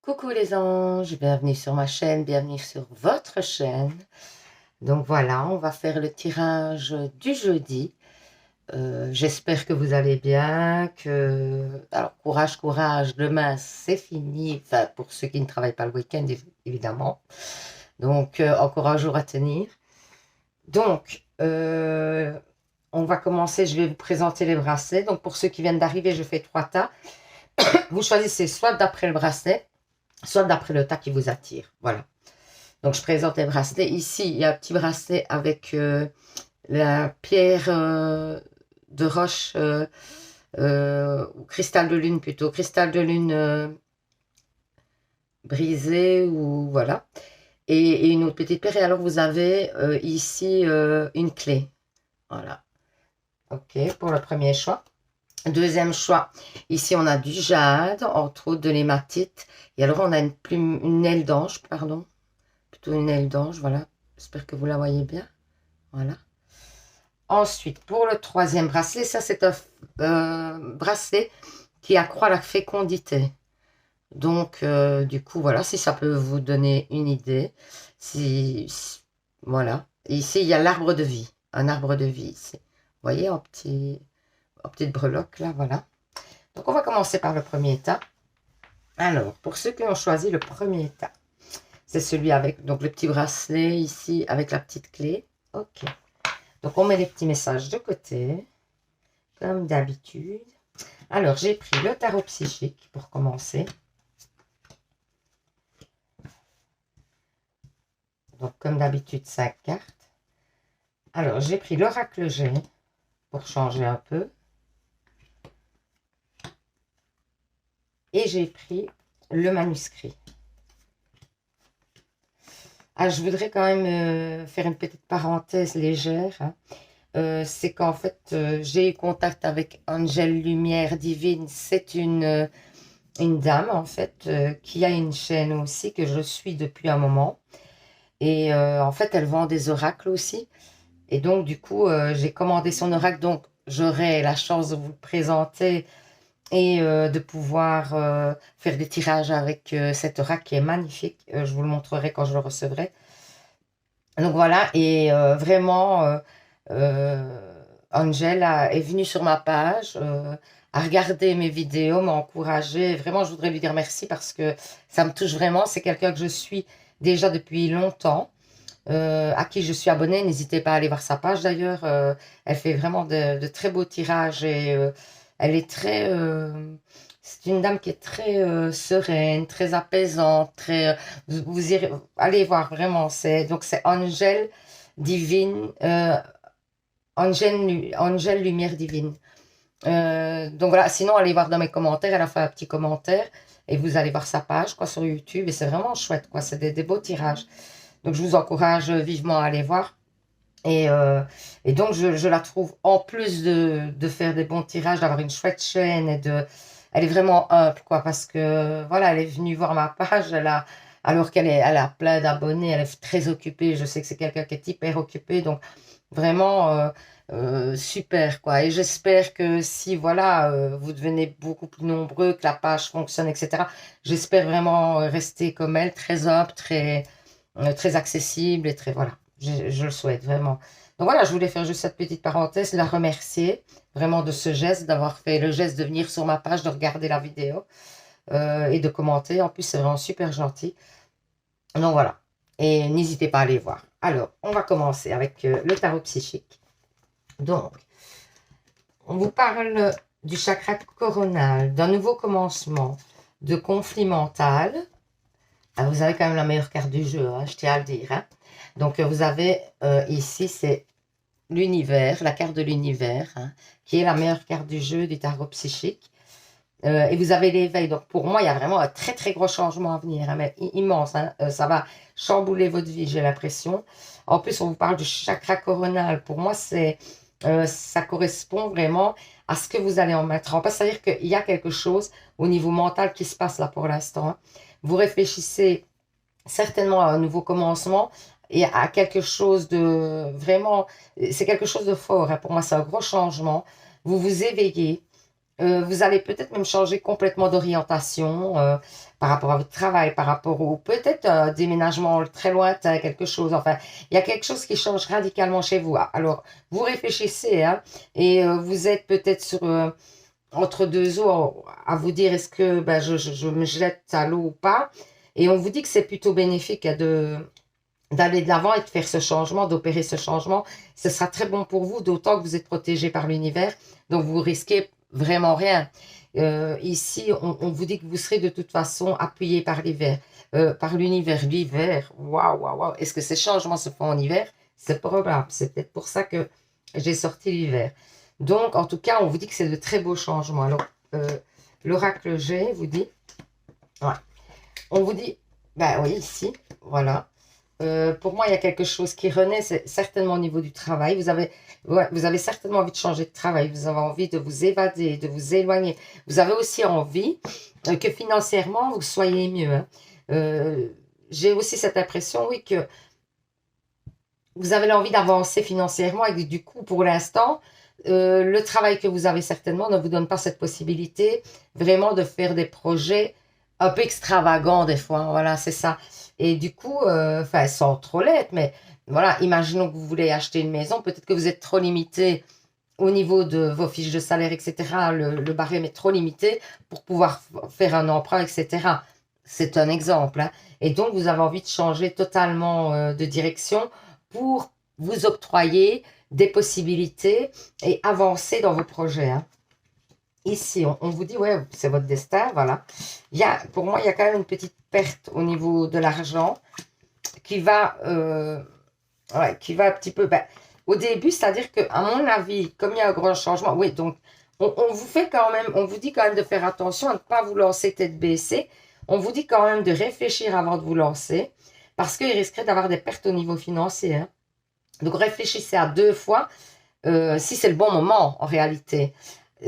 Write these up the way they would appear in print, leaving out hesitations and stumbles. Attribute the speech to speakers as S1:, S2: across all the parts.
S1: Coucou les anges, bienvenue sur ma chaîne, bienvenue sur votre chaîne. Donc voilà, on va faire le tirage du jeudi. J'espère que vous allez bien, Alors courage, courage, demain c'est fini, enfin pour ceux qui ne travaillent pas le week-end évidemment. Donc encore un jour à tenir. Donc on va commencer, je vais vous présenter les bracelets. Donc pour ceux qui viennent d'arriver, je fais 3 tas. Vous choisissez soit d'après le bracelet, soit d'après le tas qui vous attire. Voilà. Donc, je présente les bracelets. Ici, il y a un petit bracelet avec la pierre de roche, ou cristal de lune plutôt, cristal de lune brisé, ou voilà. Et une autre petite pierre. Et alors, vous avez ici une clé. Voilà. OK, pour le premier choix. Deuxième choix, ici on a du jade, entre autres de l'hématite. Et alors on a une aile d'ange, pardon. Plutôt une aile d'ange, voilà. J'espère que vous la voyez bien. Voilà. Ensuite, pour le troisième bracelet, ça c'est un bracelet qui accroît la fécondité. Donc, du coup, voilà, si ça peut vous donner une idée. Voilà. Et ici, il y a l'arbre de vie. Un arbre de vie ici. Vous voyez, en petite breloque, là, voilà. Donc, on va commencer par le premier tas. Alors, pour ceux qui ont choisi le premier tas, c'est celui avec donc le petit bracelet ici, avec la petite clé. OK. Donc, on met les petits messages de côté, comme d'habitude. Alors, j'ai pris le tarot psychique pour commencer. Donc, comme d'habitude, 5 cartes. Alors, j'ai pris l'oracle G pour changer un peu. Et j'ai pris le manuscrit. Ah, je voudrais quand même faire une petite parenthèse légère. C'est qu'en fait, j'ai eu contact avec Angèle Lumière Divine. C'est une dame, en fait, qui a une chaîne aussi, que je suis depuis un moment. Et en fait, elle vend des oracles aussi. Et donc, du coup, j'ai commandé son oracle. Donc, j'aurai la chance de vous le présenter et de pouvoir faire des tirages avec cet oracle qui est magnifique. Je vous le montrerai quand je le recevrai. Donc voilà, et vraiment, Angel est venue sur ma page, a regardé mes vidéos, m'a encouragée. Vraiment, je voudrais lui dire merci parce que ça me touche vraiment. C'est quelqu'un que je suis déjà depuis longtemps, à qui je suis abonnée. N'hésitez pas à aller voir sa page d'ailleurs. Elle fait vraiment de très beaux tirages et elle est très... c'est une dame qui est très sereine, très apaisante, très... vous irez, allez voir vraiment. Donc c'est Angèle Divine, Angèle Lumière Divine. Donc voilà, sinon allez voir dans mes commentaires, elle a fait un petit commentaire et vous allez voir sa page quoi sur YouTube et c'est vraiment chouette quoi, c'est des beaux tirages. Donc je vous encourage vivement à aller voir. Et donc je la trouve, en plus de faire des bons tirages, d'avoir une chouette chaîne elle est vraiment humble quoi, parce que voilà, elle est venue voir ma page, alors elle a plein d'abonnés, elle est très occupée, je sais que c'est quelqu'un qui est hyper occupé, donc vraiment super quoi. Et j'espère que si voilà, vous devenez beaucoup plus nombreux, que la page fonctionne, etc. J'espère vraiment rester comme elle, très humble, très accessible et très voilà. Je le souhaite vraiment. Donc voilà, je voulais faire juste cette petite parenthèse, la remercier vraiment de ce geste, d'avoir fait le geste de venir sur ma page, de regarder la vidéo et de commenter. En plus, c'est vraiment super gentil. Donc voilà. Et n'hésitez pas à aller voir. Alors, on va commencer avec le tarot psychique. Donc, on vous parle du chakra coronal, d'un nouveau commencement, de conflit mental. Alors, vous avez quand même la meilleure carte du jeu, hein, je tiens à le dire. Hein. Donc, vous avez ici, c'est l'univers, la carte de l'univers, hein, qui est la meilleure carte du jeu du tarot psychique. Et vous avez l'éveil. Donc, pour moi, il y a vraiment un très, très gros changement à venir, hein, mais immense. Hein. Ça va chambouler votre vie, j'ai l'impression. En plus, on vous parle du chakra coronal. Pour moi, ça correspond vraiment à ce que vous allez en mettre en place. C'est-à-dire qu'il y a quelque chose au niveau mental qui se passe là pour l'instant. Hein. Vous réfléchissez certainement à un nouveau commencement et à quelque chose de vraiment... C'est quelque chose de fort. Hein. Pour moi, c'est un gros changement. Vous vous éveillez. Vous allez peut-être même changer complètement d'orientation par rapport à votre travail, par rapport au peut-être déménagement très lointain, quelque chose. Enfin, il y a quelque chose qui change radicalement chez vous. Alors, vous réfléchissez hein, et vous êtes peut-être sur entre deux eaux à vous dire est-ce que ben, je me jette à l'eau ou pas. Et on vous dit que c'est plutôt bénéfique hein, d'aller de l'avant et de faire ce changement, d'opérer ce changement. Ce sera très bon pour vous, d'autant que vous êtes protégé par l'univers. Donc, vous risquez vraiment rien. Ici, on vous dit que vous serez de toute façon appuyé par l'hiver. Par l'univers. L'hiver, waouh, waouh, waouh. Est-ce que ces changements se font en hiver? C'est probable. C'est peut-être pour ça que j'ai sorti l'hiver. Donc, en tout cas, on vous dit que c'est de très beaux changements. Alors, l'oracle G vous dit, ouais. On vous dit, ben oui, ici, voilà. Pour moi, il y a quelque chose qui renaît, c'est certainement au niveau du travail. Vous avez certainement envie de changer de travail, vous avez envie de vous évader, de vous éloigner. Vous avez aussi envie que financièrement, vous soyez mieux. Hein. J'ai aussi cette impression, oui, que vous avez l'envie d'avancer financièrement et que du coup, pour l'instant, le travail que vous avez certainement ne vous donne pas cette possibilité vraiment de faire des projets un peu extravagants des fois. Voilà, c'est ça. Et du coup, enfin, sans trop l'être, mais voilà, imaginons que vous voulez acheter une maison, peut-être que vous êtes trop limité au niveau de vos fiches de salaire, etc. Le barème est trop limité pour pouvoir faire un emprunt, etc. C'est un exemple. Hein. Et donc, vous avez envie de changer totalement de direction pour vous octroyer des possibilités et avancer dans vos projets. Hein. Ici, on vous dit, ouais, c'est votre destin, voilà. Pour moi, il y a quand même une petite perte au niveau de l'argent qui va un petit peu... Ben, au début, c'est-à-dire qu'à mon avis, comme il y a un grand changement, oui, donc on vous fait quand même, on vous dit quand même de faire attention à ne pas vous lancer tête baissée. On vous dit quand même de réfléchir avant de vous lancer parce qu'il risquerait d'avoir des pertes au niveau financier. Hein. Donc réfléchissez à deux fois si c'est le bon moment en réalité.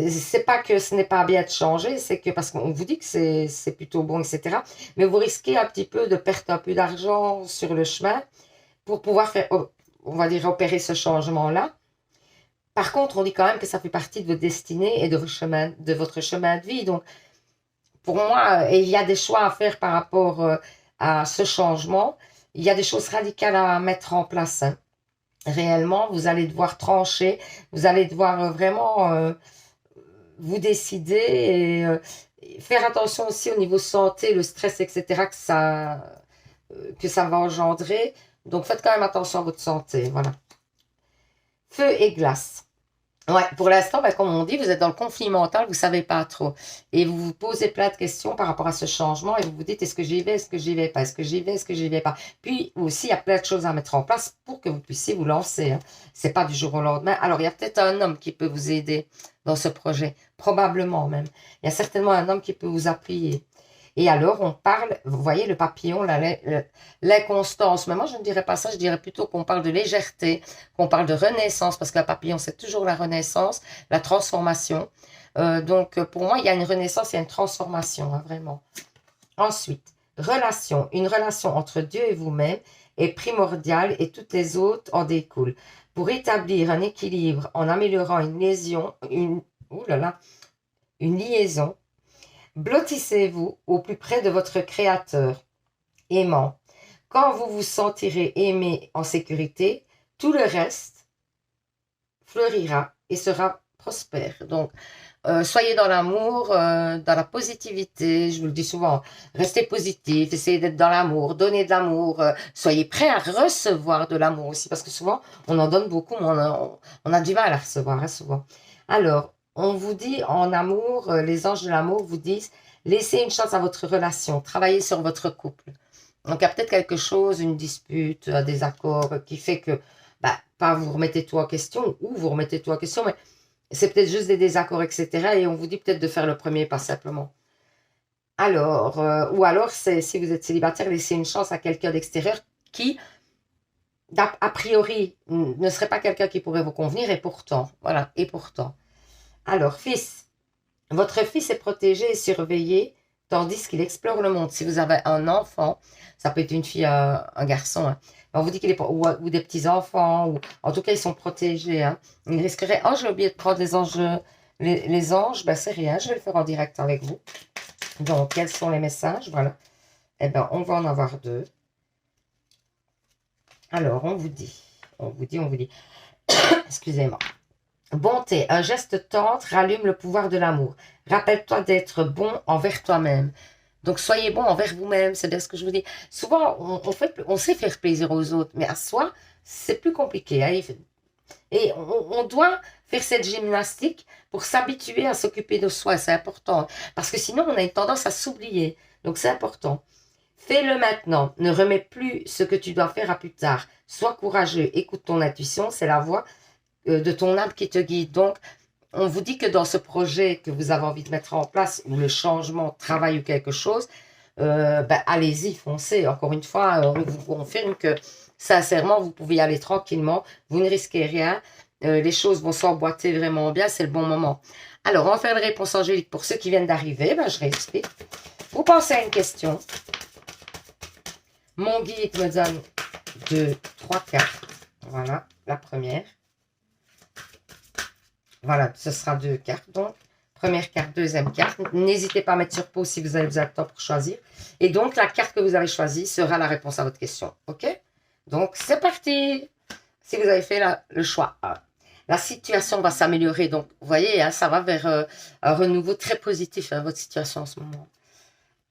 S1: C'est pas que ce n'est pas bien de changer, c'est que parce qu'on vous dit que c'est plutôt bon, etc. Mais vous risquez un petit peu de perdre un peu d'argent sur le chemin pour pouvoir faire, on va dire, opérer ce changement-là. Par contre, on dit quand même que ça fait partie de votre destinée et de votre chemin de vie. Donc, pour moi, il y a des choix à faire par rapport à ce changement. Il y a des choses radicales à mettre en place. Hein. Réellement, vous allez devoir trancher, vous allez devoir vraiment vous décider et faire attention aussi au niveau santé, le stress, etc., que ça va engendrer. Donc, faites quand même attention à votre santé, voilà. Feu et glace. Ouais, pour l'instant, ben, comme on dit, vous êtes dans le conflit mental, vous ne savez pas trop. Et vous vous posez plein de questions par rapport à ce changement et vous vous dites, est-ce que j'y vais, est-ce que j'y vais pas, est-ce que j'y vais, est-ce que j'y vais pas. Puis aussi, il y a plein de choses à mettre en place pour que vous puissiez vous lancer. Hein. Ce n'est pas du jour au lendemain. Alors, il y a peut-être un homme qui peut vous aider dans ce projet, probablement même. Il y a certainement un homme qui peut vous appuyer. Et alors, on parle, vous voyez le papillon, l'inconstance. Mais moi, je ne dirais pas ça, je dirais plutôt qu'on parle de légèreté, qu'on parle de renaissance, parce que le papillon, c'est toujours la renaissance, la transformation. Donc, pour moi, il y a une renaissance, il y a une transformation, hein, vraiment. Ensuite, relation. Une relation entre Dieu et vous-même est primordiale et toutes les autres en découlent. Pour établir un équilibre en améliorant une liaison, blottissez-vous au plus près de votre Créateur, aimant. Quand vous vous sentirez aimé en sécurité, tout le reste fleurira et sera prospère. Donc, soyez dans l'amour, dans la positivité, je vous le dis souvent, restez positif, essayez d'être dans l'amour, donnez de l'amour, soyez prêts à recevoir de l'amour aussi, parce que souvent, on en donne beaucoup, mais on a du mal à recevoir, hein, souvent. Alors, on vous dit en amour, les anges de l'amour vous disent, laissez une chance à votre relation, travaillez sur votre couple. Donc, il y a peut-être quelque chose, une dispute, un désaccord qui fait que, bah, pas vous remettez tout en question, ou vous remettez tout en question, mais c'est peut-être juste des désaccords, etc. Et on vous dit peut-être de faire le premier pas simplement. Alors, ou alors, si vous êtes célibataire, laissez une chance à quelqu'un d'extérieur qui, a priori, ne serait pas quelqu'un qui pourrait vous convenir, et pourtant, voilà, et pourtant. Alors, fils, votre fils est protégé et surveillé tandis qu'il explore le monde. Si vous avez un enfant, ça peut être une fille, un garçon, hein, on vous dit qu'il est ou des petits-enfants, ou en tout cas, ils sont protégés. Hein. Ils risqueraient... Oh, j'ai oublié de prendre les anges Les anges, ben c'est rien, je vais le faire en direct avec vous. Donc, quels sont les messages? Voilà. Eh bien, on va en avoir deux. Alors, on vous dit, excusez-moi. Bonté, un geste tendre rallume le pouvoir de l'amour. Rappelle-toi d'être bon envers toi-même. Donc, soyez bon envers vous-même, c'est bien ce que je vous dis. Souvent, on sait faire plaisir aux autres, mais à soi, c'est plus compliqué. Hein. Et on doit faire cette gymnastique pour s'habituer à s'occuper de soi, c'est important. Parce que sinon, on a une tendance à s'oublier. Donc, c'est important. Fais-le maintenant. Ne remets plus ce que tu dois faire à plus tard. Sois courageux. Écoute ton intuition. C'est la voix de ton âme qui te guide. Donc, on vous dit que dans ce projet que vous avez envie de mettre en place, ou le changement, travail ou quelque chose, ben, allez-y, foncez. Encore une fois, on vous confirme que sincèrement, vous pouvez y aller tranquillement. Vous ne risquez rien. Les choses vont s'emboîter vraiment bien. C'est le bon moment. Alors, on va faire une réponse angélique pour ceux qui viennent d'arriver. Ben, je réexplique. Vous pensez à une question. Mon guide me donne 2, 3 cartes. Voilà, la première. Voilà, ce sera 2 cartes. Donc, première carte, deuxième carte. N'hésitez pas à mettre sur pause si vous avez besoin de temps pour choisir. Et donc, la carte que vous avez choisie sera la réponse à votre question. OK? Donc, c'est parti. Si vous avez fait le choix A. La situation va s'améliorer. Donc, vous voyez, hein, ça va vers un renouveau très positif, hein, votre situation en ce moment.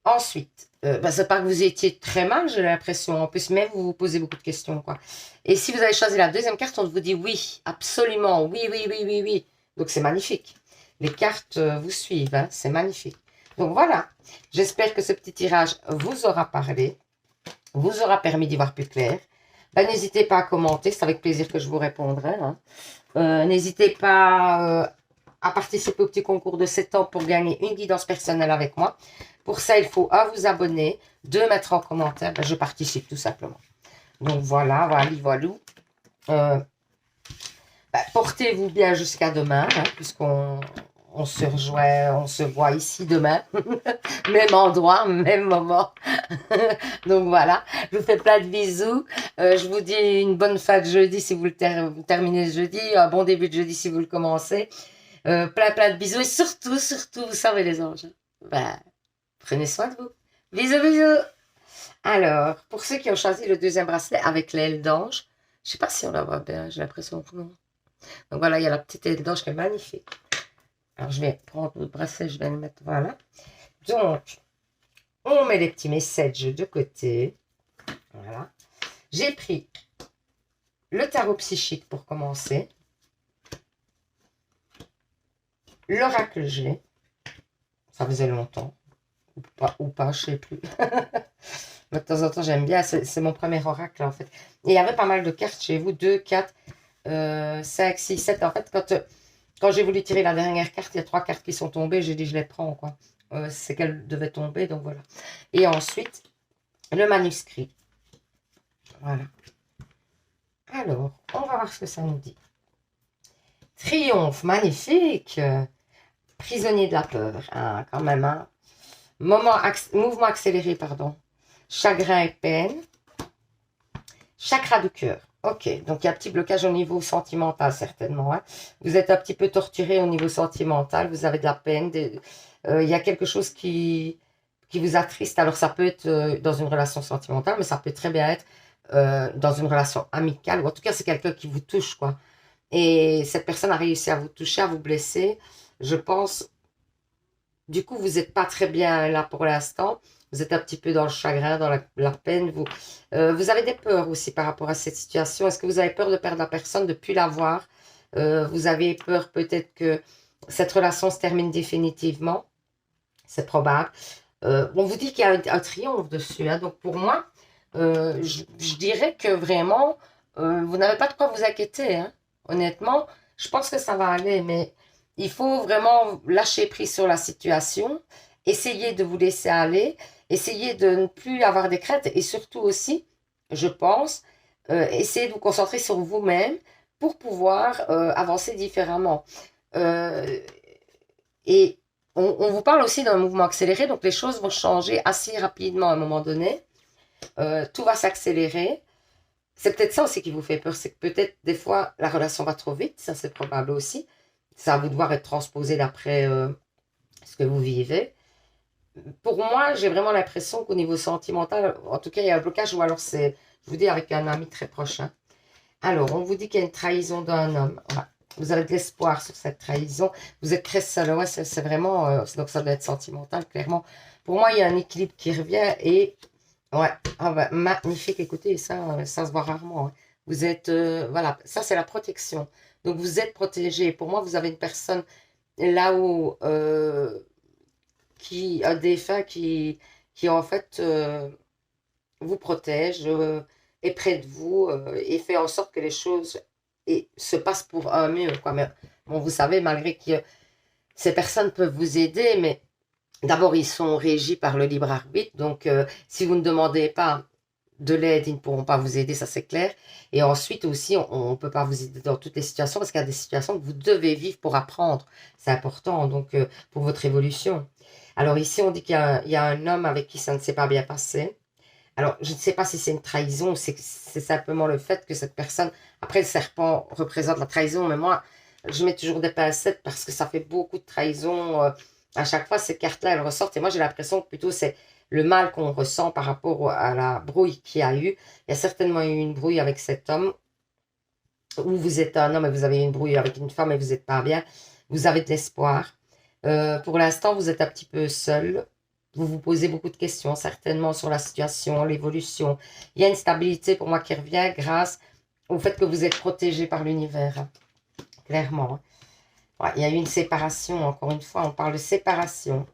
S1: Ensuite, ben, c'est pas que vous étiez très mal, j'ai l'impression. En plus, même vous vous posez beaucoup de questions, quoi. Et si vous avez choisi la deuxième carte, on vous dit oui, absolument, oui, oui, oui, oui, oui. Donc, c'est magnifique. Les cartes vous suivent, hein, c'est magnifique. Donc, voilà. J'espère que ce petit tirage vous aura parlé, vous aura permis d'y voir plus clair. Ben, n'hésitez pas à commenter, c'est avec plaisir que je vous répondrai. Hein. N'hésitez pas à participer au petit concours de 7 ans pour gagner une guidance personnelle avec moi. Pour ça, il faut vous abonner, 2 mettre en commentaire. Ben, je participe tout simplement. Donc voilà, voilà. Ben, portez-vous bien jusqu'à demain, hein, puisqu'on se rejoint, on se voit ici demain. Même endroit, même moment. Donc voilà, je vous fais plein de bisous. Je vous dis une bonne fin de jeudi si vous le terminez le jeudi, un bon début de jeudi si vous le commencez. Plein de bisous et surtout, vous savez les anges. Ben, prenez soin de vous. Bisous, bisous. Alors, pour ceux qui ont choisi le deuxième bracelet avec l'aile d'ange, je ne sais pas si on la voit bien, j'ai l'impression que non. Donc voilà, il y a la petite aile d'ange qui est magnifique. Alors, je vais prendre le bracelet, je vais le mettre, voilà. Donc, on met les petits messages de côté. Voilà. J'ai pris le tarot psychique pour commencer. L'oracle G. Ça faisait longtemps. Ou pas, je ne sais plus. Mais de temps en temps, j'aime bien. C'est mon premier oracle, en fait. Et il y avait pas mal de cartes chez vous. 2, 4, 5, 6, 7. En fait, quand j'ai voulu tirer la dernière carte, il y a 3 cartes qui sont tombées. J'ai dit, je les prends, quoi. C'est qu'elles devaient tomber, donc voilà. Et ensuite, le manuscrit. Voilà. Alors, on va voir ce que ça nous dit. Triomphe, magnifique. Prisonnier de la peur, hein, quand même. Hein. Mouvement accéléré, pardon. Chagrin et peine. Chakra du cœur. Ok, donc il y a un petit blocage au niveau sentimental, certainement. Hein. Vous êtes un petit peu torturé au niveau sentimental. Vous avez de la peine. Il y a quelque chose qui vous attriste. Alors, ça peut être dans une relation sentimentale, mais ça peut très bien être dans une relation amicale. Ou en tout cas, c'est quelqu'un qui vous touche, quoi. Et cette personne a réussi à vous toucher, à vous blesser. Je pense, du coup, vous n'êtes pas très bien là pour l'instant. Vous êtes un petit peu dans le chagrin, dans la peine. Vous avez des peurs aussi par rapport à cette situation. Est-ce que vous avez peur de perdre la personne, de ne plus la voir? Vous avez peur peut-être que cette relation se termine définitivement. C'est probable. On vous dit qu'il y a un triomphe dessus. Hein. Donc, pour moi, je dirais que vraiment, vous n'avez pas de quoi vous inquiéter. Hein. Honnêtement, je pense que ça va aller, mais il faut vraiment lâcher prise sur la situation, essayer de vous laisser aller, essayer de ne plus avoir des craintes et surtout aussi, je pense, essayer de vous concentrer sur vous-même pour pouvoir avancer différemment. Et on vous parle aussi d'un mouvement accéléré, donc les choses vont changer assez rapidement à un moment donné. Tout va s'accélérer. C'est peut-être ça aussi qui vous fait peur, c'est que peut-être des fois la relation va trop vite, ça c'est probable aussi. Ça va devoir être transposé d'après ce que vous vivez. Pour moi, j'ai vraiment l'impression qu'au niveau sentimental, en tout cas, il y a un blocage, ou alors c'est, je vous dis, avec un ami très proche. Hein. Alors, on vous dit qu'il y a une trahison d'un homme. Ouais. Vous avez de l'espoir sur cette trahison. Vous êtes très seul. Ouais, c'est vraiment, donc ça doit être sentimental, clairement. Pour moi, il y a un équilibre qui revient et, ouais, ah bah, magnifique. Écoutez, ça se voit rarement. Hein. Vous êtes, voilà, ça c'est la protection. Donc, vous êtes protégé. Pour moi, vous avez une personne là-haut un défunt qui en fait vous protège, est près de vous et fait en sorte que les choses se passent pour un mieux. Quoi. Mais, bon, vous savez, malgré que ces personnes peuvent vous aider, mais d'abord, ils sont régis par le libre arbitre. Donc, si vous ne demandez pas de l'aide, ils ne pourront pas vous aider, ça c'est clair. Et ensuite aussi, on ne peut pas vous aider dans toutes les situations parce qu'il y a des situations que vous devez vivre pour apprendre. C'est important, donc, pour votre évolution. Alors ici, on dit qu'il y a un homme avec qui ça ne s'est pas bien passé. Alors, je ne sais pas si c'est une trahison ou c'est simplement le fait que cette personne... Après, le serpent représente la trahison, mais moi, je mets toujours des pincettes parce que ça fait beaucoup de trahison. À chaque fois, ces cartes-là, elles ressortent. Et moi, j'ai l'impression que plutôt c'est le mal qu'on ressent par rapport à la brouille qu'il y a eu. Il y a certainement eu une brouille avec cet homme. Ou vous êtes un homme et vous avez une brouille avec une femme et vous n'êtes pas bien. Vous avez de l'espoir. Pour l'instant, vous êtes un petit peu seul. Vous vous posez beaucoup de questions, certainement, sur la situation, l'évolution. Il y a une stabilité pour moi qui revient grâce au fait que vous êtes protégé par l'univers, hein, clairement. Ouais, il y a eu une séparation, encore une fois, on parle de séparation.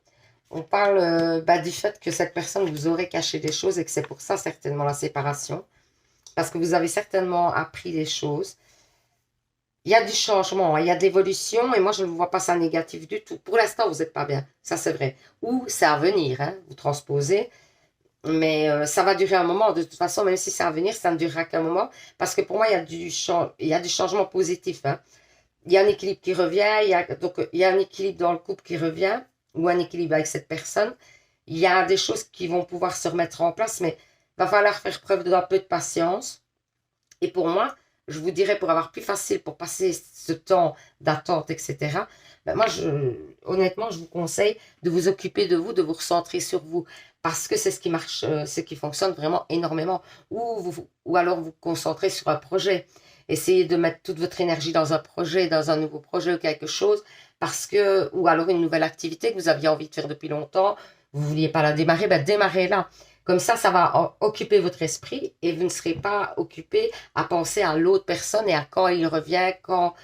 S1: On parle du fait que cette personne vous aurait caché des choses et que c'est pour ça certainement la séparation. Parce que vous avez certainement appris des choses. Il y a du changement, hein, il y a de l'évolution et moi je ne vois pas ça négatif du tout. Pour l'instant, vous n'êtes pas bien, ça c'est vrai. Ou c'est à venir, hein, vous transposez, mais ça va durer un moment. De toute façon, même si c'est à venir, ça ne durera qu'un moment parce que pour moi, il y a du changement positif. Hein. Il y a un équilibre qui revient, donc il y a un équilibre dans le couple qui revient ou un équilibre avec cette personne. Il y a des choses qui vont pouvoir se remettre en place, mais il va falloir faire preuve d'un peu de patience. Et pour moi, je vous dirais, pour avoir plus facile, pour passer ce temps d'attente, etc., ben moi, honnêtement, je vous conseille de vous occuper de vous, de vous recentrer sur vous, parce que c'est ce qui marche, ce qui fonctionne vraiment énormément. Ou alors vous concentrer sur un projet. Essayez de mettre toute votre énergie dans un projet, dans un nouveau projet ou quelque chose, parce que, ou alors une nouvelle activité que vous aviez envie de faire depuis longtemps, vous ne vouliez pas la démarrer, ben démarrez-la. Comme ça va occuper votre esprit et vous ne serez pas occupé à penser à l'autre personne et à quand il revient, quand...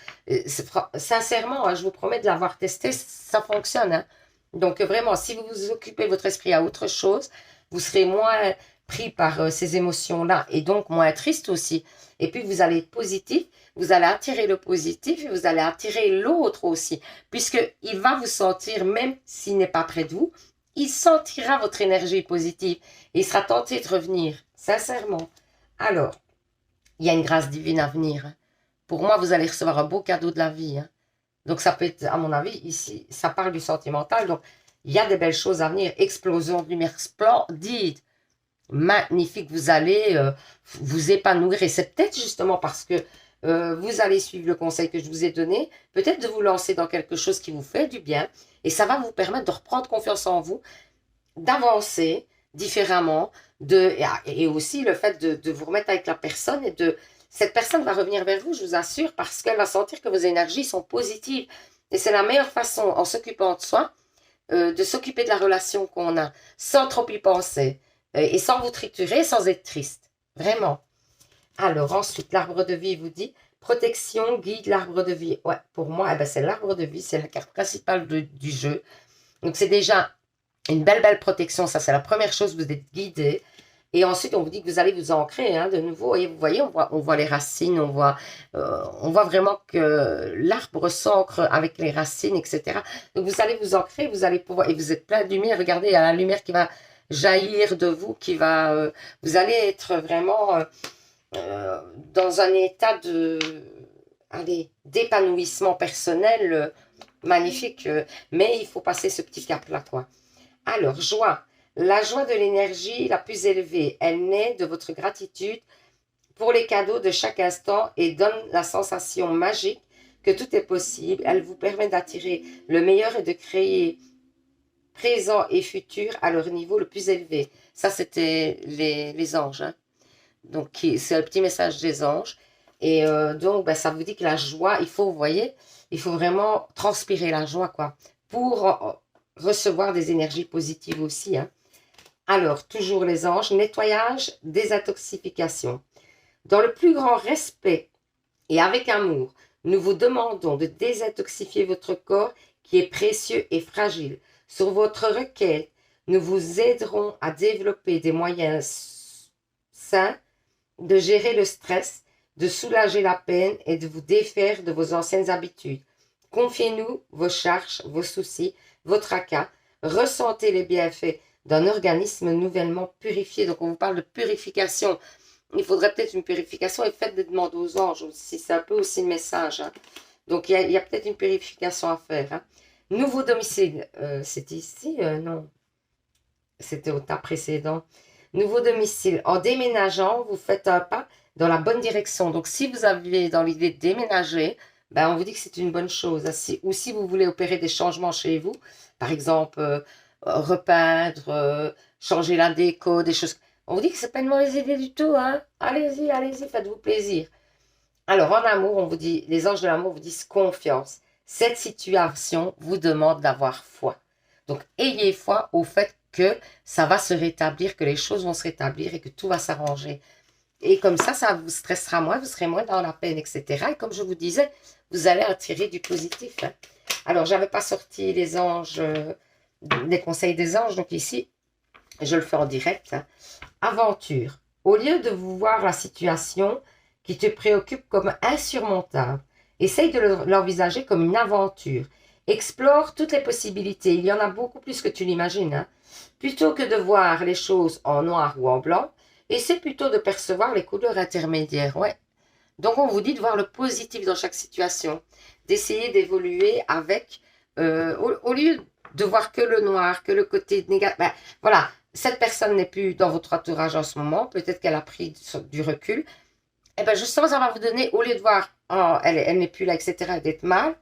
S1: sincèrement, hein, je vous promets de l'avoir testé, ça fonctionne. Hein. Donc vraiment, si vous occupez votre esprit à autre chose, vous serez moins pris par ces émotions-là et donc moins triste aussi. Et puis vous allez être positif, vous allez attirer le positif et vous allez attirer l'autre aussi, puisqu'il va vous sentir, même s'il n'est pas près de vous, il sentira votre énergie positive et il sera tenté de revenir, sincèrement. Alors, il y a une grâce divine à venir. Hein. Pour moi, vous allez recevoir un beau cadeau de la vie. Hein. Donc, ça peut être, à mon avis, ici, ça parle du sentimental. Donc, il y a des belles choses à venir. Explosion de lumière splendide, magnifique. Vous allez vous épanouir. Et c'est peut-être justement parce que vous allez suivre le conseil que je vous ai donné, peut-être de vous lancer dans quelque chose qui vous fait du bien. Et ça va vous permettre de reprendre confiance en vous, d'avancer différemment, et aussi le fait de vous remettre avec la personne et cette personne va revenir vers vous, je vous assure, parce qu'elle va sentir que vos énergies sont positives. Et c'est la meilleure façon, en s'occupant de soi, de s'occuper de la relation qu'on a, sans trop y penser, et sans vous triturer, sans être triste. Vraiment. Alors ensuite, l'arbre de vie vous dit, protection, guide, l'arbre de vie. Ouais, pour moi, eh ben, c'est l'arbre de vie, c'est la carte principale du jeu. Donc c'est déjà une belle protection, ça c'est la première chose, vous êtes guidé. Et ensuite, on vous dit que vous allez vous ancrer hein, de nouveau. Et vous voyez, on voit les racines, on voit vraiment que l'arbre s'ancre avec les racines, etc. Donc vous allez vous ancrer, vous allez pouvoir, et vous êtes plein de lumière. Regardez, il y a la lumière qui va jaillir de vous, vous allez être vraiment dans un état d'épanouissement personnel magnifique. Mais il faut passer ce petit cap-là, quoi. Alors, joie. La joie de l'énergie la plus élevée, elle naît de votre gratitude pour les cadeaux de chaque instant et donne la sensation magique que tout est possible. Elle vous permet d'attirer le meilleur et de créer présent et futur à leur niveau le plus élevé. Ça, c'était les anges. Hein. Donc, c'est le petit message des anges. Et donc, ben, ça vous dit que la joie, il faut, vous voyez, il faut vraiment transpirer la joie, quoi, pour recevoir des énergies positives aussi. Hein. Alors, toujours les anges, nettoyage, désintoxication. Dans le plus grand respect et avec amour, nous vous demandons de désintoxifier votre corps qui est précieux et fragile. Sur votre requête, nous vous aiderons à développer des moyens sains de gérer le stress, de soulager la peine et de vous défaire de vos anciennes habitudes. Confiez-nous vos charges, vos soucis, vos tracas. Ressentez les bienfaits d'un organisme nouvellement purifié. Donc, on vous parle de purification. Il faudrait peut-être une purification et faites des demandes aux anges aussi. C'est un peu aussi le message. Hein. Donc, il y a peut-être une purification à faire. Hein. Nouveau domicile. C'était ici? Non. C'était au tas précédent. Nouveau domicile. En déménageant, vous faites un pas dans la bonne direction. Donc, si vous avez dans l'idée de déménager, ben, on vous dit que c'est une bonne chose. Ou si vous voulez opérer des changements chez vous, par exemple, repeindre, changer la déco, des choses. On vous dit que c'est pas une mauvaise idée du tout. Hein. Allez-y, allez-y, faites-vous plaisir. Alors, en amour, on vous dit, les anges de l'amour vous disent confiance. Cette situation vous demande d'avoir foi. Donc, ayez foi au fait que ça va se rétablir, que les choses vont se rétablir et que tout va s'arranger. Et comme ça vous stressera moins, vous serez moins dans la peine, etc. Et comme je vous disais, vous allez attirer du positif. Hein. Alors, je n'avais pas sorti les anges, les conseils des anges, donc ici, je le fais en direct. Hein. Aventure. Au lieu de vous voir la situation qui te préoccupe comme insurmontable, essaye de l'envisager comme une aventure. Explore toutes les possibilités. Il y en a beaucoup plus que tu l'imagines. Hein. Plutôt que de voir les choses en noir ou en blanc, essaie plutôt de percevoir les couleurs intermédiaires. Ouais. Donc, on vous dit de voir le positif dans chaque situation, d'essayer d'évoluer avec, au lieu de voir que le noir, que le côté négatif. Ben, voilà, cette personne n'est plus dans votre entourage en ce moment, peut-être qu'elle a pris du recul. Et bien, justement, ça va vous donner, au lieu de voir, oh, elle n'est plus là, etc., d'être mal,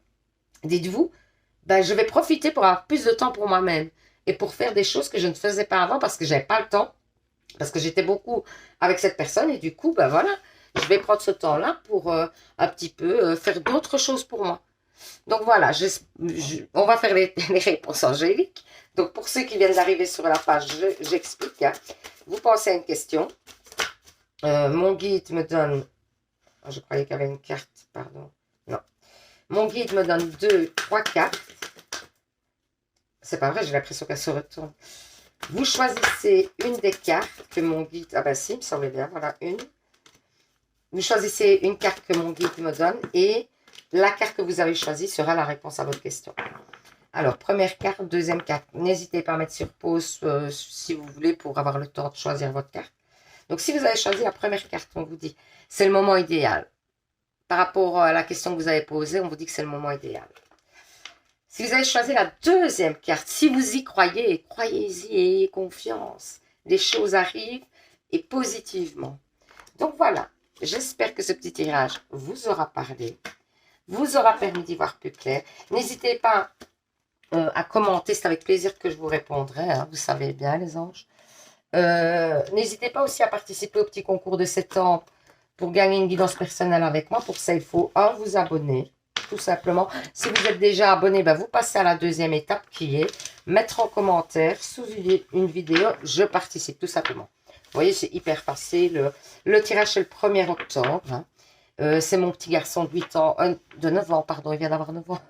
S1: dites-vous, ben, je vais profiter pour avoir plus de temps pour moi-même et pour faire des choses que je ne faisais pas avant parce que je n'avais pas le temps, parce que j'étais beaucoup avec cette personne et du coup, ben voilà, je vais prendre ce temps-là pour un petit peu faire d'autres choses pour moi. Donc voilà, on va faire les réponses angéliques. Donc pour ceux qui viennent d'arriver sur la page, j'explique. Hein. Vous pensez à une question. Mon guide me donne... Je croyais qu'il y avait une carte, pardon. Non. Mon guide me donne 2, 3 cartes. C'est pas vrai, j'ai l'impression qu'elle se retourne. Vous choisissez une des cartes que mon guide... Ah ben si, il me semblait bien, voilà, une. Vous choisissez une carte que mon guide me donne et la carte que vous avez choisie sera la réponse à votre question. Alors, première carte, deuxième carte. N'hésitez pas à mettre sur pause si vous voulez pour avoir le temps de choisir votre carte. Donc, si vous avez choisi la première carte, on vous dit c'est le moment idéal. Par rapport à la question que vous avez posée, on vous dit que c'est le moment idéal. Si vous avez choisi la deuxième carte, si vous y croyez, croyez-y et ayez confiance. Les choses arrivent et positivement. Donc voilà, j'espère que ce petit tirage vous aura parlé, vous aura permis d'y voir plus clair. N'hésitez pas à commenter, c'est avec plaisir que je vous répondrai, hein, vous savez bien les anges. N'hésitez pas aussi à participer au petit concours de 7 ans pour gagner une guidance personnelle avec moi. Pour ça, il faut vous abonner, tout simplement. Si vous êtes déjà abonné, ben, vous passez à la deuxième étape qui est mettre en commentaire sous une vidéo, je participe, tout simplement. Vous voyez, c'est hyper facile. Le tirage, c'est le 1er octobre. Hein. C'est mon petit garçon de 8 ans, de 9 ans, pardon, il vient d'avoir 9 ans.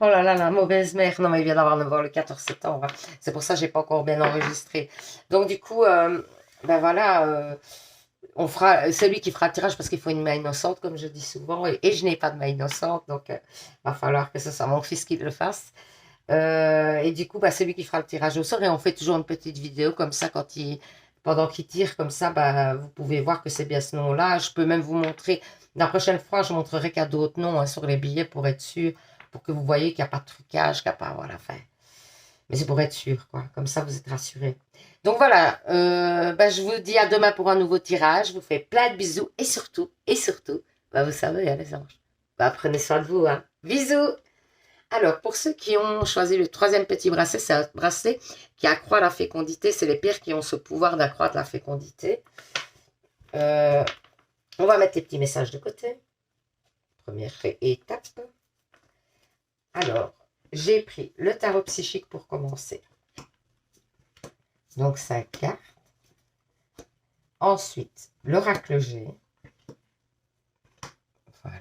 S1: Oh là là, la mauvaise mère. Non, mais il vient d'avoir 9 ans le 14 septembre. C'est pour ça que je n'ai pas encore bien enregistré. Donc, du coup, ben voilà, c'est lui qui fera le tirage parce qu'il faut une main innocente, comme je dis souvent. Et je n'ai pas de main innocente, donc il va falloir que ce soit mon fils qui le fasse. Et du coup, bah, c'est lui qui fera le tirage au sort. Et on fait toujours une petite vidéo comme ça pendant qu'il tire comme ça, bah, vous pouvez voir que c'est bien ce nom-là. Je peux même vous montrer, la prochaine fois, je montrerai qu'il y a d'autres noms hein, sur les billets pour être sûr, pour que vous voyez qu'il n'y a pas de trucage, qu'il n'y a pas, voilà, enfin. Mais c'est pour être sûr, quoi. Comme ça, vous êtes rassurés. Donc voilà, bah, je vous dis à demain pour un nouveau tirage. Je vous fais plein de bisous et surtout, bah, vous savez, hein, les anges. Bah, prenez soin de vous, hein. Bisous. Alors, pour ceux qui ont choisi le troisième petit bracelet, c'est un bracelet qui accroît la fécondité. C'est les pierres qui ont ce pouvoir d'accroître la fécondité. On va mettre les petits messages de côté. Première étape. Alors, j'ai pris le tarot psychique pour commencer. Donc, 5 cartes. Ensuite, l'oracle G. Voilà.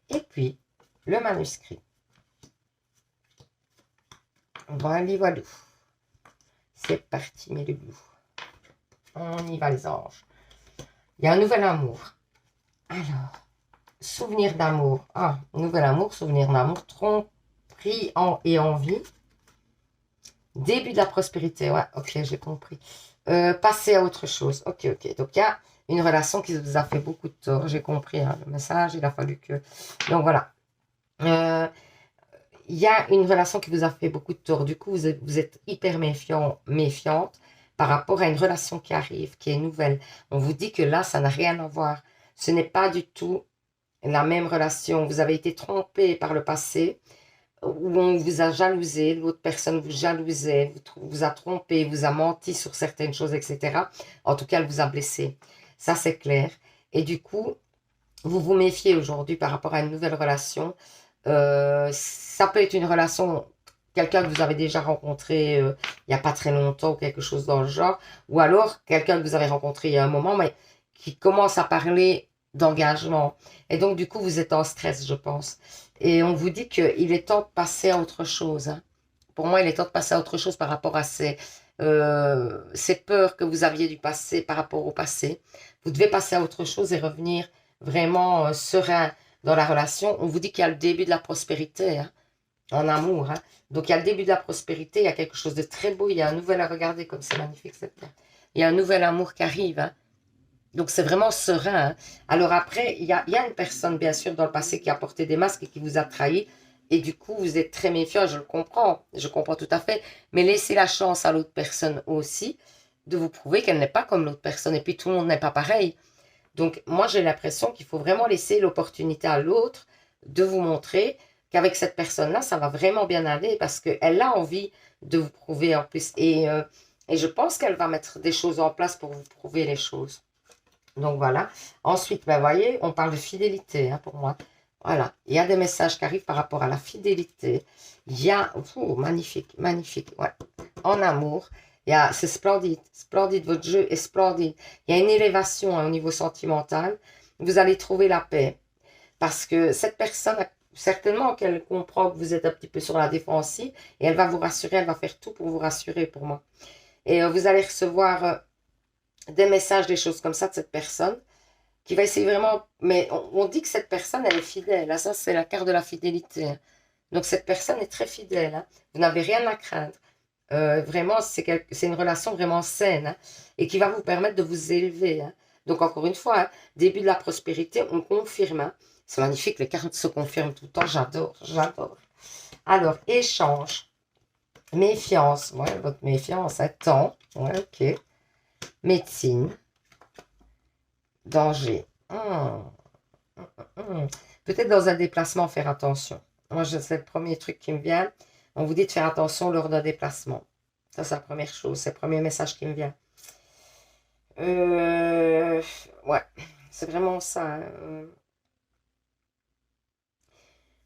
S1: Et puis, le manuscrit. Voilà, voilà. C'est parti, mes loulous. On y va, les anges. Il y a un nouvel amour. Alors, souvenir d'amour. Ah, nouvel amour, souvenir d'amour. Tromperie et envie. Début de la prospérité. Ouais, ok, j'ai compris. Passer à autre chose. Ok, ok. Donc, il y a une relation qui vous a fait beaucoup de tort. J'ai compris hein, le message. Il a fallu que... Donc, voilà. Il y a une relation qui vous a fait beaucoup de tort. Du coup, vous êtes hyper méfiante par rapport à une relation qui arrive, qui est nouvelle. On vous dit que là, ça n'a rien à voir. Ce n'est pas du tout la même relation. Vous avez été trompé par le passé, où on vous a jalousé, l'autre personne vous jalousait, vous a trompé, vous a menti sur certaines choses, etc. En tout cas, elle vous a blessé. Ça, c'est clair. Et du coup, vous vous méfiez aujourd'hui par rapport à une nouvelle relation. Ça peut être une relation, quelqu'un que vous avez déjà rencontré il n'y a pas très longtemps ou quelque chose dans le genre, ou alors quelqu'un que vous avez rencontré il y a un moment, mais qui commence à parler d'engagement. Et donc, du coup, vous êtes en stress, je pense. Et on vous dit qu'il est temps de passer à autre chose. Hein. Pour moi, il est temps de passer à autre chose par rapport à ces peurs que vous aviez du passé, par rapport au passé. Vous devez passer à autre chose et revenir vraiment serein dans la relation. On vous dit qu'il y a le début de la prospérité hein, en amour. Hein. Donc, il y a le début de la prospérité, il y a quelque chose de très beau, il y a un nouvel à regarder comme c'est magnifique cette carte. Il y a un nouvel amour qui arrive. Hein. Donc, c'est vraiment serein. Hein. Alors après, il y a une personne, bien sûr, dans le passé qui a porté des masques et qui vous a trahi. Et du coup, vous êtes très méfiant, je le comprends. Je comprends tout à fait. Mais laissez la chance à l'autre personne aussi de vous prouver qu'elle n'est pas comme l'autre personne. Et puis, tout le monde n'est pas pareil. Donc, moi, j'ai l'impression qu'il faut vraiment laisser l'opportunité à l'autre de vous montrer qu'avec cette personne-là, ça va vraiment bien aller parce qu'elle a envie de vous prouver en plus. Et je pense qu'elle va mettre des choses en place pour vous prouver les choses. Donc, voilà. Ensuite, ben, vous voyez, on parle de fidélité hein, pour moi. Voilà. Il y a des messages qui arrivent par rapport à la fidélité. Il y a... Oh, magnifique, magnifique. Ouais. En amour. C'est splendide, splendide, votre jeu est splendide. Il y a une élévation hein, au niveau sentimental. Vous allez trouver la paix. Parce que cette personne, certainement qu'elle comprend que vous êtes un petit peu sur la défensive et elle va vous rassurer, elle va faire tout pour vous rassurer pour moi. Et vous allez recevoir des messages, des choses comme ça de cette personne qui va essayer vraiment... Mais on dit que cette personne, elle est fidèle. Là, ça, c'est la carte de la fidélité. Hein. Donc, cette personne est très fidèle. Hein. Vous n'avez rien à craindre. Vraiment, c'est une relation vraiment saine hein, et qui va vous permettre de vous élever. Hein. Donc, encore une fois, hein, début de la prospérité, on confirme. Hein. C'est magnifique, les cartes se confirment tout le temps. J'adore, j'adore. Alors, échange, méfiance. Ouais, votre méfiance, hein, temps. Ouais, ok. Médecine, danger. Peut-être dans un déplacement, faire attention. Moi, c'est le premier truc qui me vient. On vous dit de faire attention lors d'un déplacement. Ça, c'est la première chose. C'est le premier message qui me vient. Ouais, c'est vraiment ça. Hein.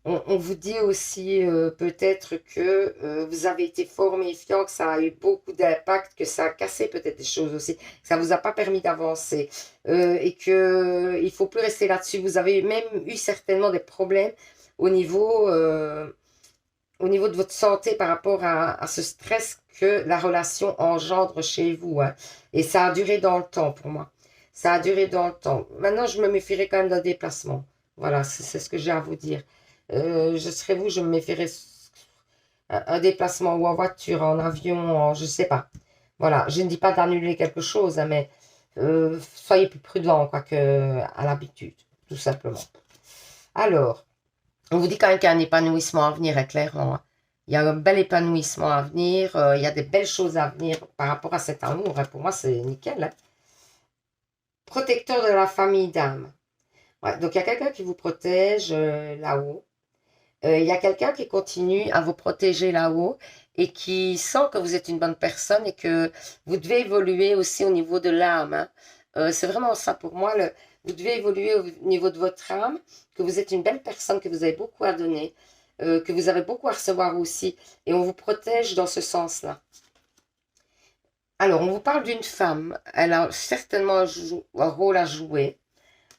S1: On vous dit aussi peut-être que vous avez été fort méfiant, que ça a eu beaucoup d'impact, que ça a cassé peut-être des choses aussi, que ça ne vous a pas permis d'avancer et qu'il ne faut plus rester là-dessus. Vous avez même eu certainement des problèmes au niveau de votre santé par rapport à ce stress que la relation engendre chez vous. Hein. Et ça a duré dans le temps pour moi. Ça a duré dans le temps. Maintenant, je me méfierais quand même d'un déplacement. Voilà, c'est ce que j'ai à vous dire. Je serais vous, je me méfierais un déplacement ou en voiture, en avion, je ne sais pas. Voilà, je ne dis pas d'annuler quelque chose, hein, mais soyez plus prudent quoi, qu'à l'habitude, tout simplement. Alors, on vous dit quand même qu'il y a un épanouissement à venir, hein, clairement. Hein. Il y a un bel épanouissement à venir, il y a des belles choses à venir par rapport à cet amour. Hein. Pour moi, c'est nickel. Hein. Protecteur de la famille d'âme. Ouais, donc, il y a quelqu'un qui vous protège là-haut. Il y a quelqu'un qui continue à vous protéger là-haut et qui sent que vous êtes une bonne personne et que vous devez évoluer aussi au niveau de l'âme, hein. C'est vraiment ça pour moi. Vous devez évoluer au niveau de votre âme, que vous êtes une belle personne, que vous avez beaucoup à donner, que vous avez beaucoup à recevoir aussi. Et on vous protège dans ce sens-là. Alors, on vous parle d'une femme. Elle a certainement un rôle à jouer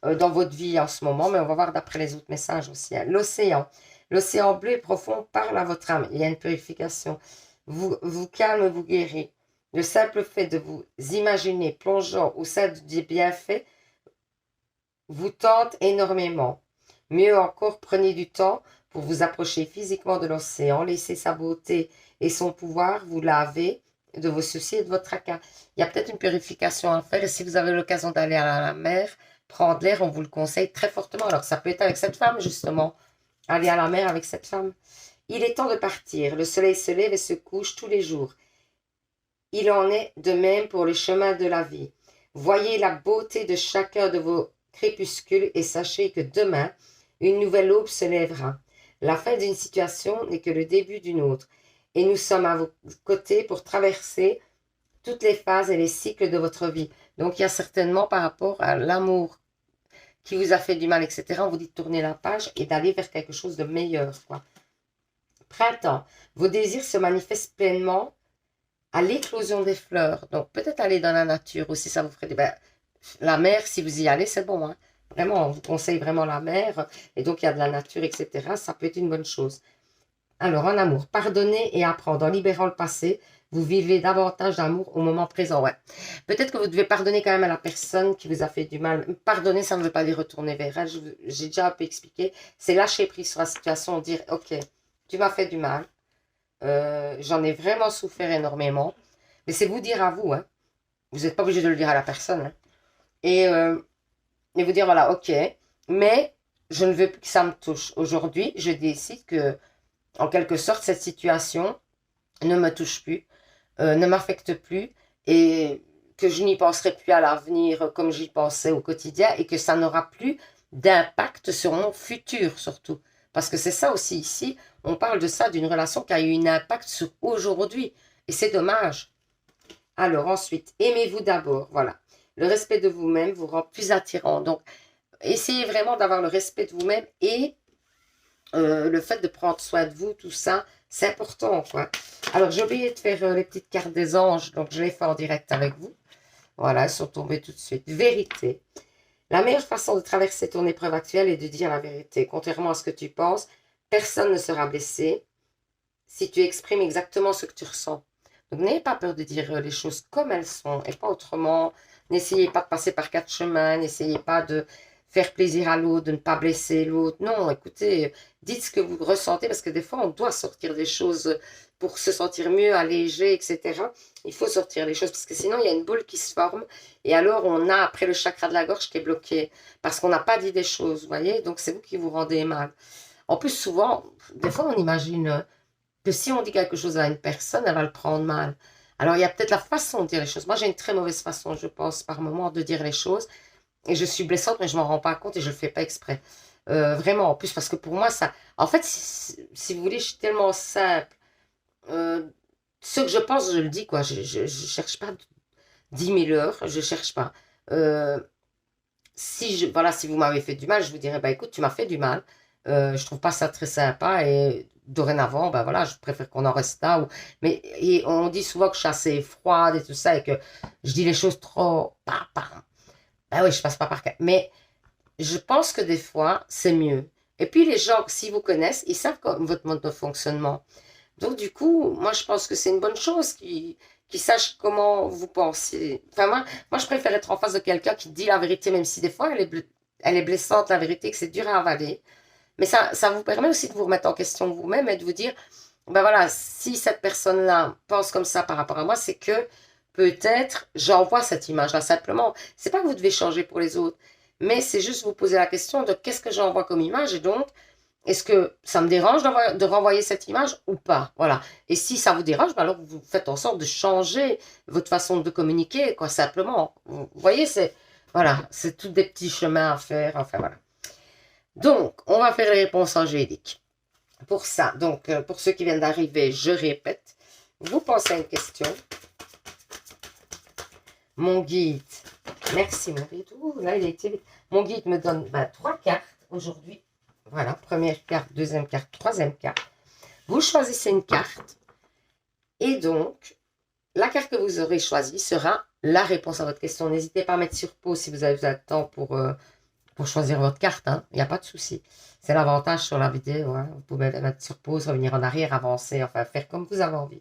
S1: dans votre vie en ce moment, mais on va voir d'après les autres messages aussi, hein. L'océan. L'océan bleu et profond parle à votre âme. Il y a une purification. Vous calme, vous guérit. Le simple fait de vous imaginer plongeant au sein des bienfaits vous tente énormément. Mieux encore, prenez du temps pour vous approcher physiquement de l'océan. Laissez sa beauté et son pouvoir vous laver de vos soucis et de votre tracas. Il y a peut-être une purification à faire et si vous avez l'occasion d'aller à la mer, prendre l'air, on vous le conseille très fortement. Alors, ça peut être avec cette femme, justement. Aller à la mer avec cette femme. Il est temps de partir. Le soleil se lève et se couche tous les jours. Il en est de même pour le chemin de la vie. Voyez la beauté de chacun de vos crépuscules et sachez que demain, une nouvelle aube se lèvera. La fin d'une situation n'est que le début d'une autre. Et nous sommes à vos côtés pour traverser toutes les phases et les cycles de votre vie. Donc, il y a certainement par rapport à l'amour qui vous a fait du mal, etc., on vous dit de tourner la page et d'aller vers quelque chose de meilleur, quoi. Printemps, vos désirs se manifestent pleinement à l'éclosion des fleurs. Donc, peut-être aller dans la nature aussi, ça vous ferait... la mer, si vous y allez, c'est bon, hein. Vraiment, on vous conseille vraiment la mer. Et donc, il y a de la nature, etc. Ça peut être une bonne chose. Alors, en amour, pardonner et apprendre. En libérant le passé, vous vivez davantage d'amour au moment présent. Ouais. Peut-être que vous devez pardonner quand même à la personne qui vous a fait du mal. Pardonner, ça ne veut pas dire retourner vers elle. J'ai déjà un peu expliqué. C'est lâcher prise sur la situation, dire, OK, tu m'as fait du mal. J'en ai vraiment souffert énormément. Mais c'est vous dire à vous, hein. Vous n'êtes pas obligé de le dire à la personne, hein. Et vous dire, voilà, OK, mais je ne veux plus que ça me touche. Aujourd'hui, je décide que, en quelque sorte, cette situation ne me touche plus, ne m'affecte plus et que je n'y penserai plus à l'avenir comme j'y pensais au quotidien et que ça n'aura plus d'impact sur mon futur surtout. Parce que c'est ça aussi ici, on parle de ça, d'une relation qui a eu un impact sur aujourd'hui et c'est dommage. Alors ensuite, aimez-vous d'abord, voilà. Le respect de vous-même vous rend plus attirant. Donc, essayez vraiment d'avoir le respect de vous-même et le fait de prendre soin de vous, tout ça, c'est important, quoi. Alors, j'ai oublié de faire les petites cartes des anges, donc je les fais en direct avec vous. Voilà, elles sont tombées tout de suite. Vérité. La meilleure façon de traverser ton épreuve actuelle est de dire la vérité. Contrairement à ce que tu penses, personne ne sera blessé si tu exprimes exactement ce que tu ressens. Donc, n'ayez pas peur de dire les choses comme elles sont et pas autrement. N'essayez pas de passer par quatre chemins, n'essayez pas de faire plaisir à l'autre, de ne pas blesser l'autre. Non, écoutez, dites ce que vous ressentez parce que des fois, on doit sortir des choses pour se sentir mieux, allégé, etc. Il faut sortir les choses parce que sinon, il y a une boule qui se forme et alors on a après le chakra de la gorge qui est bloqué parce qu'on n'a pas dit des choses, vous voyez. Donc, c'est vous qui vous rendez mal. En plus, souvent, des fois, on imagine que si on dit quelque chose à une personne, elle va le prendre mal. Alors, il y a peut-être la façon de dire les choses. Moi, j'ai une très mauvaise façon, je pense, par moment, de dire les choses. Et je suis blessante, mais je m'en rends pas compte et je le fais pas exprès. Vraiment, en plus, parce que pour moi, ça... En fait, si vous voulez, je suis tellement simple. Euh, Ce que je pense, je le dis, quoi. Je cherche pas 10 000 heures, je cherche pas. Euh, voilà, si vous m'avez fait du mal, je vous dirais, bah écoute, tu m'as fait du mal. Je trouve pas ça très sympa et dorénavant, ben voilà, je préfère qu'on en reste là. Mais et on dit souvent que je suis assez froide et tout ça et que je dis les choses trop... Ben oui, je passe pas par cas. Mais je pense que des fois, c'est mieux. Et puis les gens, s'ils vous connaissent, ils savent votre mode de fonctionnement. Donc du coup, moi je pense que c'est une bonne chose qu'ils sachent comment vous pensez. Enfin moi je préfère être en face de quelqu'un qui dit la vérité, même si des fois elle est blessante, la vérité, que c'est dur à avaler. Mais ça vous permet aussi de vous remettre en question vous-même et de vous dire, ben voilà, si cette personne-là pense comme ça par rapport à moi, c'est que peut-être j'envoie cette image-là simplement. C'est pas que vous devez changer pour les autres, mais c'est juste vous poser la question de qu'est-ce que j'envoie comme image et donc, est-ce que ça me dérange de renvoyer cette image ou pas? Voilà. Et si ça vous dérange, ben alors vous faites en sorte de changer votre façon de communiquer, quoi, simplement. Vous voyez, voilà, c'est tous des petits chemins à faire. Enfin, voilà. Donc, on va faire les réponses angéliques. Pour ça, donc, pour ceux qui viennent d'arriver, je répète. Vous pensez à une question. Mon guide, merci mon guide. Ouh, là, il a été vite. Mon guide me donne 3 cartes aujourd'hui. Voilà, première carte, deuxième carte, troisième carte. Vous choisissez une carte. Et donc, la carte que vous aurez choisie sera la réponse à votre question. N'hésitez pas à mettre sur pause si vous avez besoin de temps pour choisir votre carte. Il n'y a pas de souci. C'est l'avantage sur la vidéo. Vous pouvez mettre sur pause, revenir en arrière, avancer, enfin faire comme vous avez envie.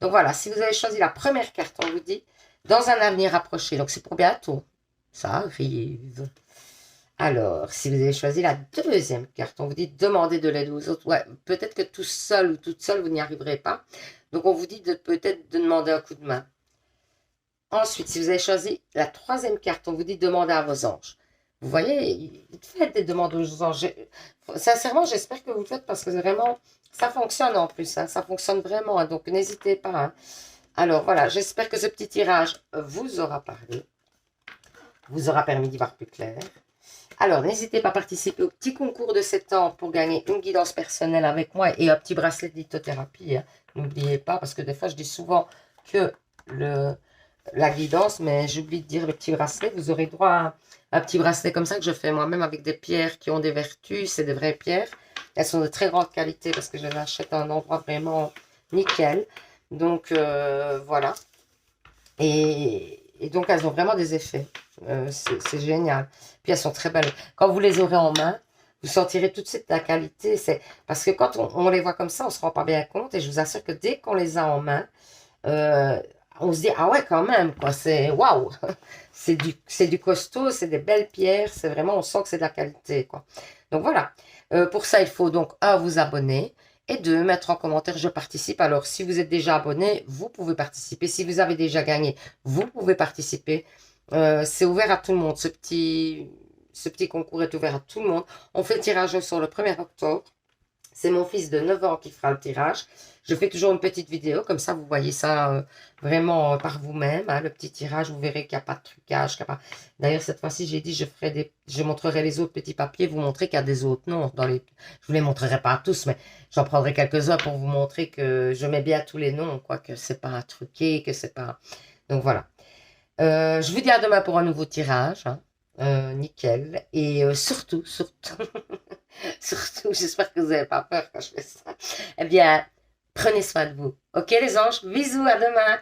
S1: Donc voilà, si vous avez choisi la première carte, on vous dit dans un avenir approché. Donc c'est pour bientôt. Ça arrive. Alors, si vous avez choisi la deuxième carte, on vous dit demander de l'aide aux autres. Ouais, peut-être que tout seul ou toute seule, vous n'y arriverez pas. Donc, on vous dit peut-être de demander un coup de main. Ensuite, si vous avez choisi la troisième carte, on vous dit demander à vos anges. Vous voyez, faites des demandes aux anges. Sincèrement, j'espère que vous le faites parce que vraiment, ça fonctionne en plus. Ça fonctionne vraiment. Donc, n'hésitez pas. Alors, voilà, j'espère que ce petit tirage vous aura parlé. Vous aura permis d'y voir plus clair. Alors, n'hésitez pas à participer au petit concours de 7 ans pour gagner une guidance personnelle avec moi et un petit bracelet de lithothérapie. N'oubliez pas, parce que des fois, je dis souvent que la guidance, mais j'oublie de dire le petit bracelet. Vous aurez droit à un petit bracelet comme ça que je fais moi-même avec des pierres qui ont des vertus. C'est de vraies pierres. Elles sont de très grande qualité parce que je les achète à un endroit vraiment nickel. Donc, voilà. Et donc, elles ont vraiment des effets. C'est génial. Puis, elles sont très belles. Quand vous les aurez en main, vous sentirez tout de suite la qualité. Parce que quand on les voit comme ça, on ne se rend pas bien compte. Et je vous assure que dès qu'on les a en main, on se dit, ah ouais, quand même, quoi. C'est waouh! C'est du costaud, c'est des belles pierres. C'est vraiment, on sent que c'est de la qualité, quoi. Donc, voilà. Pour ça, il faut donc, un, vous abonner. Et deux, mettre en commentaire, je participe. Alors, si vous êtes déjà abonné, vous pouvez participer. Si vous avez déjà gagné, vous pouvez participer. C'est ouvert à tout le monde. Ce petit concours est ouvert à tout le monde. On fait le tirage sur le 1er octobre. C'est mon fils de 9 ans qui fera le tirage. Je fais toujours une petite vidéo, comme ça vous voyez ça vraiment par vous-même. Le petit tirage, vous verrez qu'il n'y a pas de trucage. D'ailleurs, cette fois-ci, j'ai dit je montrerai les autres petits papiers, vous montrer qu'il y a des autres noms. Je ne vous les montrerai pas tous, mais j'en prendrai quelques-uns pour vous montrer que je mets bien tous les noms, quoi, que c'est pas truqué, que c'est pas... Donc voilà. Je vous dis à demain pour un nouveau tirage. Nickel. Et surtout, surtout, j'espère que vous n'avez pas peur quand je fais ça. Eh bien, prenez soin de vous. Ok les anges, bisous, à demain.